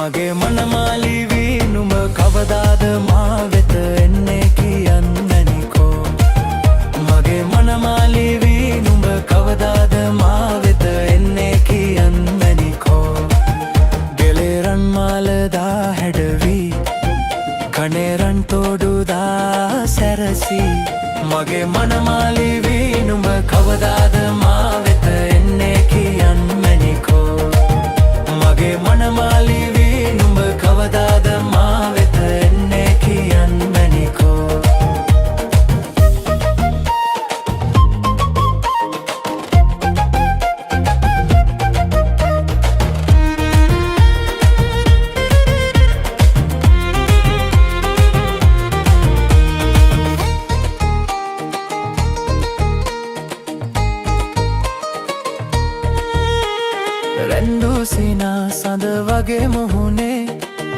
මගේ මනමාලිවි නුඹ කවදාද මා වෙත එන්නේ කියන්නනිකෝ මගේ මනමාලිවි නුඹ කවදාද මා වෙත එන්නේ කියන්නනිකෝ ගෙලෙරන් මාලදා හැඩවි කනේරන් තෝඩුදා සැරසි මගේ මගේ මනමාලි වී නුඹ කවදාද මා වෙත එන්නේ කියන්න මැනිකෝ මගේ මනමාලි වී නුඹ කවදාද මා වෙත එන්නේ කියන්න මැනිකෝ රැන්දු සිනා සඳ වගේ මුහුණේ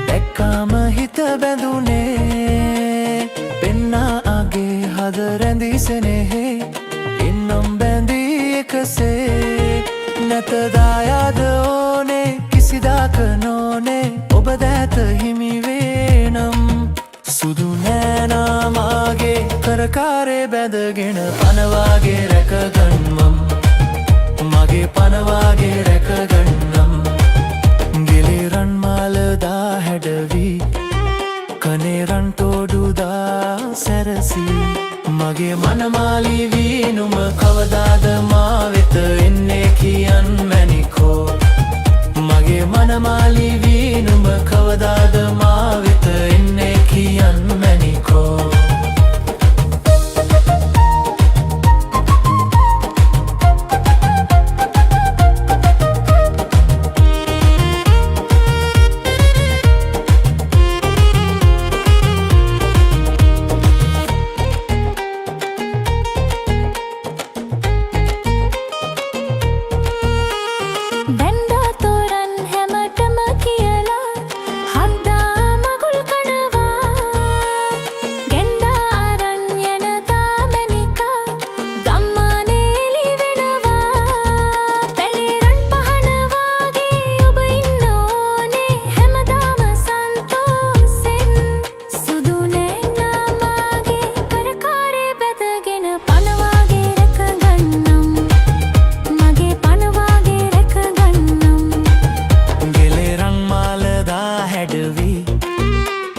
දැක්කාම හිත බැඳුනේ පෙන්නා අගේ හද රැඳී සෙනෙහේ ඉන්නම් බැඳී එකසේ නැත දායාද ඕනේ කිසිදාක නොනේ ඔබ දැත හිමි වේනම් සුදු නෑනා මාගේ කරකාරේ බැඳගෙන පනවාගේ රැකගන්වම් මගේ පනවාගේ රැකගන්නම් ගෙලිරන් මාලදා හැඩවී කනේරන් තෝඩුදා සැරසී මගේ මනමාලි වී නුඹ කවදාද මා වෙත එන්නේ කියන්න මැනිකෝ මගේ මනමාලි වී නුඹ කවදාද මා වෙත එන්නේ කියන්න මැනිකෝ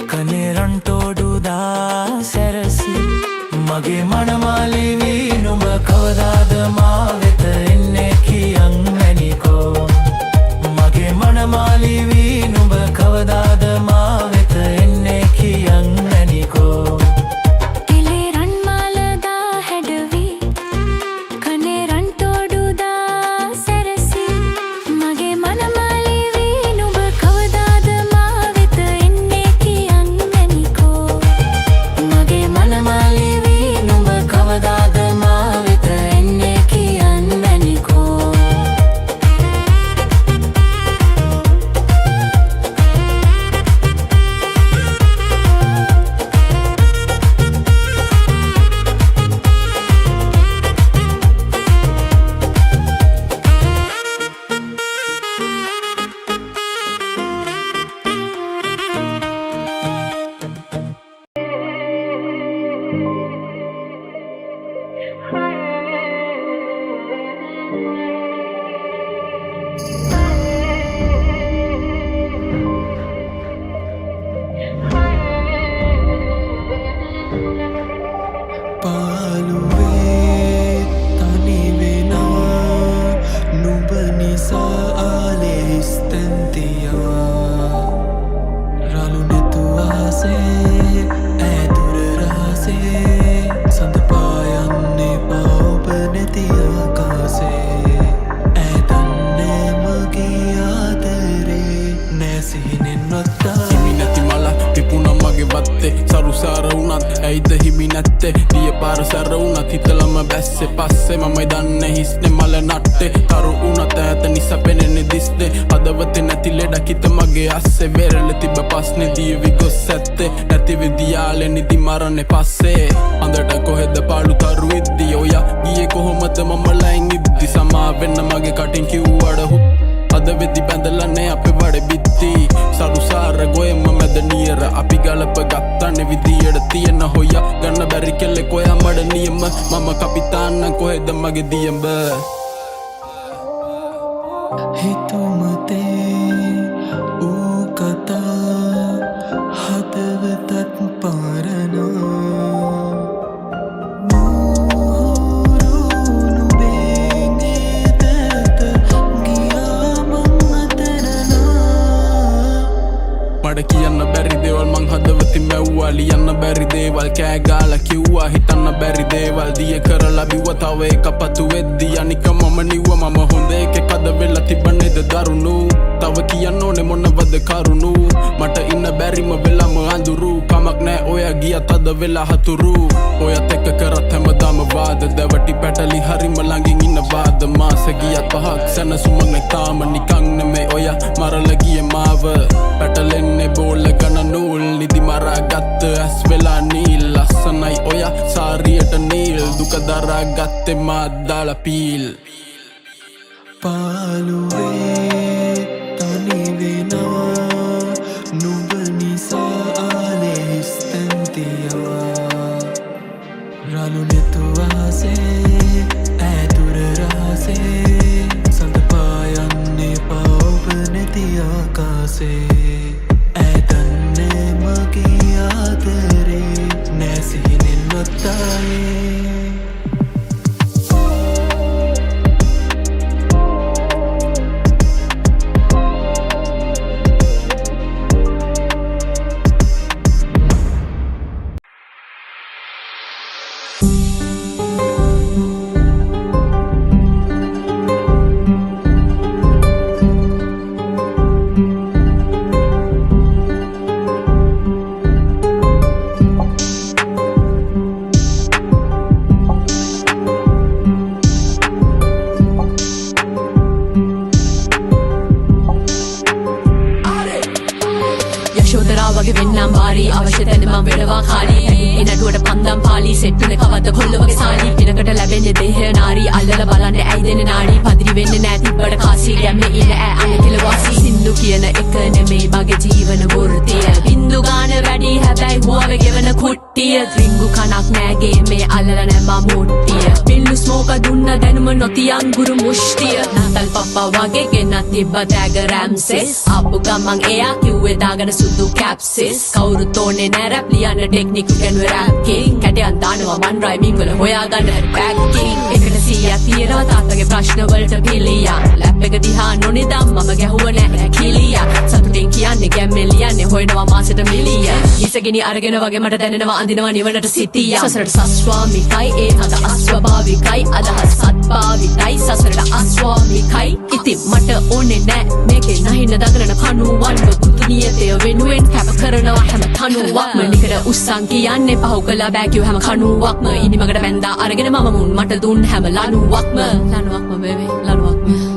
කනේරන් තෝඩුදා සැරසී මගේ මනමාලි වී නුඹ කවදාද මා වෙත එන්නේ කියන්න මැනිකෝ මගේ මනමාලි වී නුඹ කවදාද මා වෙත එන්නේ කියන්න මැනිකෝ කෙලෙරන් මාලදා හැඩවී කනේරන් තෝඩුදා සැරසී මගේ මනමාලි වී නුඹ කවදාද මා වෙත එන්නේ කියන්න මැනිකෝ මගේ මනමාලි වී නුඹ කවදාද මා වෙත එන්නේ කියන්න මැනිකෝ පාළුවේ තනි වෙනා නුඹ නිසා ආලෙස් තැන්තියා රළු නැතු ආසේ ඈදුර රහසේ සඳ පායන්නේ පාඔබ නැති ආකාසේ ඈතන්නේ මගේ ආදරේ නෑ සිහිනෙන් වත්තා හිමි නැති මල පිපුණා මගේ වත්තේ සරුසාර වුණත් ඇයිද හිමි නැත්තේ දිය පාර සැර වුණත් හිතලම බැස්සේ පස්සේ මමයි දන්නේ හිස්නේ මල නට්ටේ තරු වුණත් ඈත නිසා පෙනෙන්නේ දිස්නේ හදවතේ නැති ලෙඩක් හිත මගේ අස්සේ වෙරළ තිබ්බ පස්නේ දියවි ගොස් ඇත්තේ නැති විදියාලේ නිදි මරන්නේ පස්සේ අඳට කොහෙද පාළු තරු ඉද්දි ඔයා ගියේ කොහොමද මම ලයින් ඉද්දි සමා වෙන්න මගේ කටින් කිව්වඩ හුත් අද වෙදි බැඳලන්නේ අපේ වඩේ බිත්ති සරුසාර ගොයම මැද නියර අපි ගලප ගත්තනේ විදියට තියෙන හොයා ගන්න බැරි කෙල්ලෙක් ඔයා මඩ නියම මම කපිතාන්න කොහෙද මගේ දියඹ හිතුමතේ ඌ කතා හදවතත් පාරනා එද්දිය කරලා බිව්ව තව එක පතු වෙද්දි අනික මම නිව්ව මම හොඳ එකෙක් අද වෙලා තිබ්බනේද දරුණු තව කියන්න ඕනේ මොනවද කරුණු මට ඉන්න බැරිම වෙලාම අඳුරු කමක් නෑ ඔයා ගියත් අද වෙලා හතුරු ඔයත් එක්ක කරත් හැමදාම වාද දැවටි පැටලි හරිම ළඟින් ඉන්න වාද මාස ගියත් පහක් සැනසුමක් නෑ තාම නිකන් නෙමේ ඔයා මරලා ගියේ මාව පැටලෙන්නේ බෝල ගන නූල් නිදි මරා ගත්ත ඇස් වෙලා නීල් ලස්සනයි ඔයා සාරියට නීල් දුක දරා ගත්තේ මාත් දාලා පීල් පාළුවේ තනි වෙනවා නුඹ නිසා ආලේ හිස්තැන්තියවා රළු නෙතුවාසේ ඈතුර රාසේ සඳපායන්නේ පවප නැති ආකාසේ ඇතන්නේ මගේ ආදරේ නැසිහිනෙන් වත්තායේ වගේ වෙන්නම් බාරි අවශ්‍ය තැන මම වෙනවා කාලී ඒ නඩුවට පන්දම් පාලි සෙට්ටුනේ කවද්ද කොල්ල වගේ සාලි පිනකට ලැබෙන්නේ දෙහ නාරි අල්ලලා බලන්නේ ඇයි දෙන්නේ නාඩි පදිරි වෙන්නේ නැ තිබ්බට කාසි ගැම්මේ ඉන්න ඈ අනේ කියලා වාසි සින්දු කියන එක නෙමෙයි මගේ ජීවන වෘතිය බින්දු ගාන වැඩි හැබැයි හුවව ගෙවන කුට්ටිය රිංගු කනක් නෑගේ මේ අල්ලලා නැ මම මුට්ටිය පිල්ලු ස්මෝක දුන්න දැනුම නොතියන් ගුරු මුෂ්ටිය නාතල් පප්පා වගේ ගෙනත් තිබ්බ තෑග රැම්සෙස් ආපු ගමන් එයා කිව්වේ දාගෙන සුදු කැප්සිස් කවුරුත් ඕනේ නෑ රැප් ලියන්න ටෙක්නික් ගැනුව රැප් කින් කැටයන් දානවා මන් රයිමින් වල හොයාගන්න බෑක් කින් එකට 100ක් තියෙනවා තාත්තගේ ප්‍රශ්න වලට පිළියා ලැප් එක දිහා නොනිදම් මම ගැහුව නෑ කිලියා සතුටින් කියන්නේ ගැම්මෙන් ලියන්නේ හොයනවා මාසෙට මිලිය ඉසගිනි අරගෙන වගේ මට දැනෙනවා අඳිනවා නිවනට සිටියා සසරට සස්වාමිකයි ඒ අද අස්වභාවිකයි අදහස් සත්භාවිකයි සසරට අස්වාමිකයි ඉතින් මට ඕනේ නෑ මේකේ නැහින දඟලන කණුවන් බුදු නියතය වෙනුවෙන් කැප කරනවා හැම තනුවක්ම නිකර උස්සන් කියන්නේ පහු කළා බෑ කිව් හැම කණුවක්ම ඉනිමකට බැඳා අරගෙන මම මුන් මට දුන් හැම ලනුවක්ම බේබි ලනුවක්ම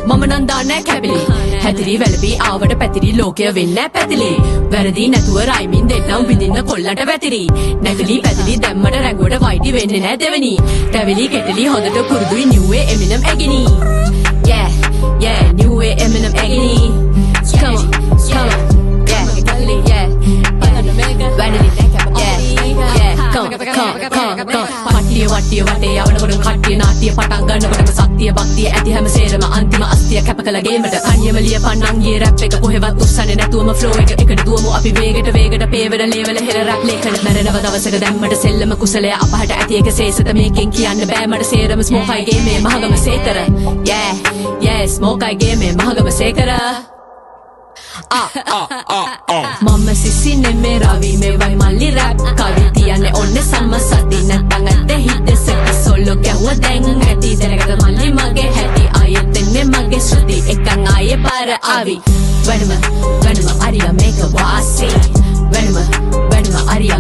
මම නම් දාන්නේ කැපිලි හැතිරි වැළපි ආවට පැතිරි ලෝකය වෙන්නේ පැතිලි වැරදි නැතුව රයිමින් දෙන්නම් විඳින්න කොල්ලට වැතිරි නැගලි පැතිලි දැම්මට රැඟුවට වයිටි වෙන්නේ නැ දෙවෙනි රැවිලි කෙටලි හොඳට පුරුදුයි නිව්වේ එමිනම් ඇගිනි yeah නිව්වේ එමිනම් ඇගිනි come on yeah වැනලි පටිය වටිය වටේ යවනකොට කට්ටිය නාට්‍ය පටන් ගන්නකොටම සත්‍ය භක්තිය ඇති හැම සේරම අන්තිම අස්තිය කැප කළ ගේමට කණියම ලියපන්නම් ගේ රැප් එක කොහෙවත් උස්සන්නේ නැතුවම ෆ්ලෝ එක එකට දුවමු අපි වේගෙට පේවර ලේවල හෙර රැප් ලේඛන මැරෙනව දවසක දැම්මට සෙල්ලම කුසලය අපහට ඇති එක සේසත මේකෙන් කියන්න බෑ මට සේරම ස්මෝකයි ගේමේ මහගම සේකර yeah ස්මෝකයි ගේමේ මහගම සේකර මම සිසි නෙමේ රවි මේවයි මල්ලි රැප් කවි තියන්නේ ඔන්න සම්මසති නැත්තං ඇත්තේ හිතසක සොල්ලෝ ගැහුව දැන් ඇති දැනගත මල්ලි මගේ හැටි ආයෙත් එන්නේ මගේ ශ්‍රුති එකන් ආයේ පාර ආවි වෙනම අරියා මේක වාසි වෙනම අරියා